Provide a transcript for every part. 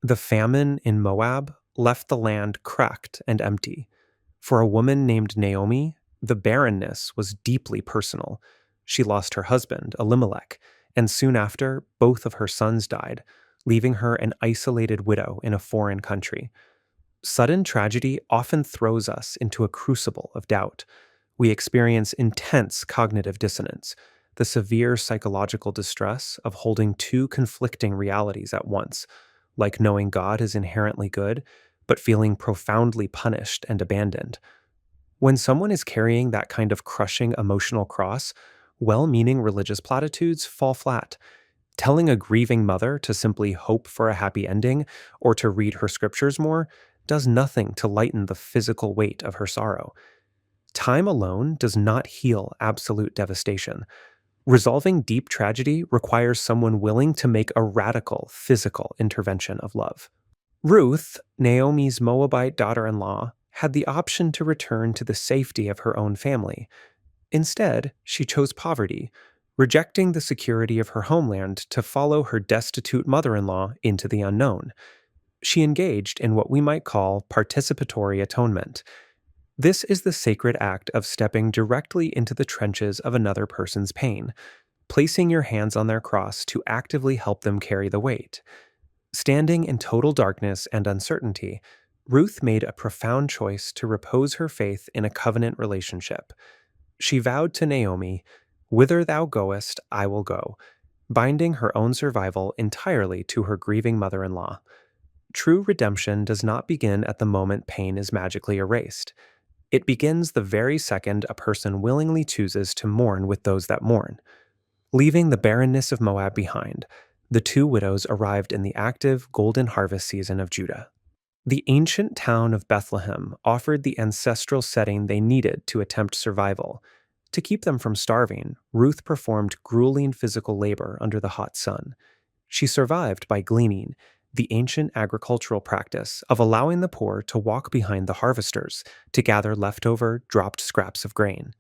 The famine in Moab left the land cracked and empty. For a woman named Naomi, the barrenness was deeply personal. She lost her husband, Elimelech, and soon after, both of her sons died, leaving her an isolated widow in a foreign country. Sudden tragedy often throws us into a crucible of doubt. We experience intense cognitive dissonance, the severe psychological distress of holding two conflicting realities at once, like knowing God is inherently good, but feeling profoundly punished and abandoned. When someone is carrying that kind of crushing emotional cross, well-meaning religious platitudes fall flat. Telling a grieving mother to simply hope for a happy ending or to read her scriptures more does nothing to lighten the physical weight of her sorrow. Time alone does not heal absolute devastation. Resolving deep tragedy requires someone willing to make a radical physical intervention of love. Ruth, Naomi's Moabite daughter-in-law, had the option to return to the safety of her own family. Instead, she chose poverty, rejecting the security of her homeland to follow her destitute mother-in-law into the unknown. She engaged in what we might call participatory atonement. This is the sacred act of stepping directly into the trenches of another person's pain, placing your hands on their cross to actively help them carry the weight. Standing in total darkness and uncertainty, Ruth made a profound choice to repose her faith in a covenant relationship. She vowed to Naomi, "Whither thou goest, I will go," binding her own survival entirely to her grieving mother-in-law. True redemption does not begin at the moment pain is magically erased. It begins the very second a person willingly chooses to mourn with those that mourn. Leaving the barrenness of Moab behind, the two widows arrived in the active golden harvest season of Judah. The ancient town of Bethlehem offered the ancestral setting they needed to attempt survival. To keep them from starving, Ruth performed grueling physical labor under the hot sun. She survived by gleaning, the ancient agricultural practice of allowing the poor to walk behind the harvesters to gather leftover, dropped scraps of grain.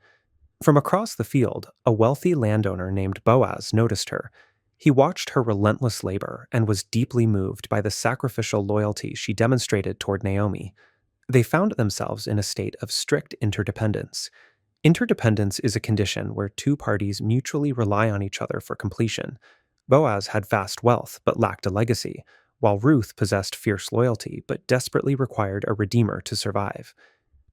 From across the field, a wealthy landowner named Boaz noticed her. He watched her relentless labor and was deeply moved by the sacrificial loyalty she demonstrated toward Naomi. They found themselves in a state of strict interdependence. Interdependence is a condition where two parties mutually rely on each other for completion. Boaz had vast wealth but lacked a legacy, while Ruth possessed fierce loyalty but desperately required a redeemer to survive.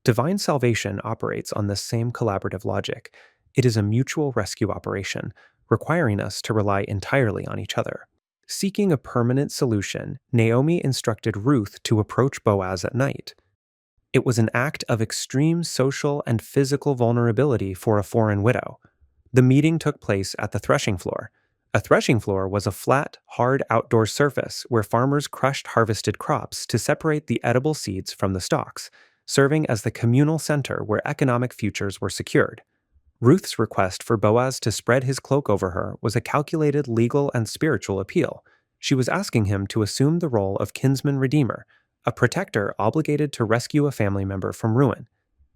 Divine salvation operates on this same collaborative logic. It is a mutual rescue operation, requiring us to rely entirely on each other. Seeking a permanent solution, Naomi instructed Ruth to approach Boaz at night. It was an act of extreme social and physical vulnerability for a foreign widow. The meeting took place at the threshing floor. A threshing floor was a flat, hard outdoor surface where farmers crushed harvested crops to separate the edible seeds from the stalks, serving as the communal center where economic futures were secured. Ruth's request for Boaz to spread his cloak over her was a calculated legal and spiritual appeal. She was asking him to assume the role of kinsman redeemer, a protector obligated to rescue a family member from ruin.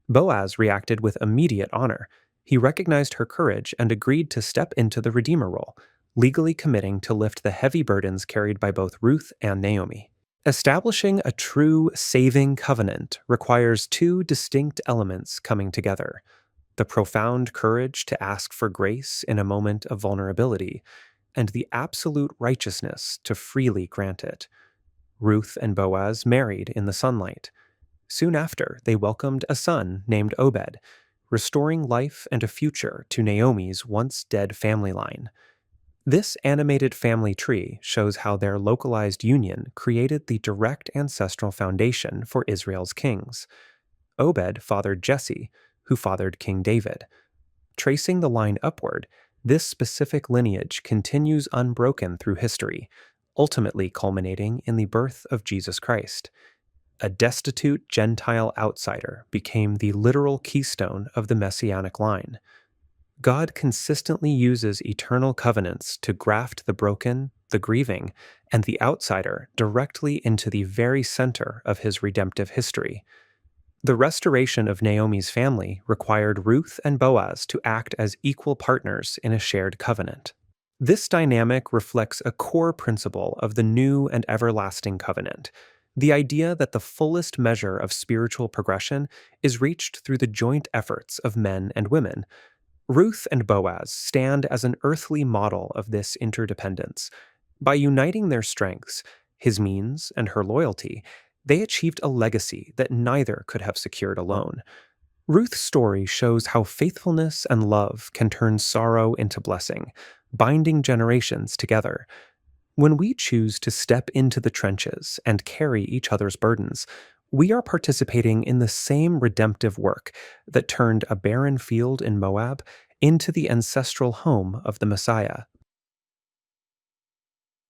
Boaz reacted with immediate honor. He recognized her courage and agreed to step into the redeemer role, legally committing to lift the heavy burdens carried by both Ruth and Naomi. Establishing a true saving covenant requires two distinct elements coming together: the profound courage to ask for grace in a moment of vulnerability, and the absolute righteousness to freely grant it. Ruth and Boaz married in the sunlight. Soon after, they welcomed a son named Obed, restoring life and a future to Naomi's once-dead family line. This animated family tree shows how their localized union created the direct ancestral foundation for Israel's kings. Obed fathered Jesse, who fathered King David. Tracing the line upward, this specific lineage continues unbroken through history, ultimately culminating in the birth of Jesus Christ. A destitute Gentile outsider became the literal keystone of the Messianic line. God consistently uses eternal covenants to graft the broken, the grieving, and the outsider directly into the very center of his redemptive history. The restoration of Naomi's family required Ruth and Boaz to act as equal partners in a shared covenant. This dynamic reflects a core principle of the new and everlasting covenant: the idea that the fullest measure of spiritual progression is reached through the joint efforts of men and women. Ruth and Boaz stand as an earthly model of this interdependence. By uniting their strengths, his means and her loyalty, they achieved a legacy that neither could have secured alone. Ruth's story shows how faithfulness and love can turn sorrow into blessing, binding generations together. When we choose to step into the trenches and carry each other's burdens, we are participating in the same redemptive work that turned a barren field in Moab into the ancestral home of the Messiah.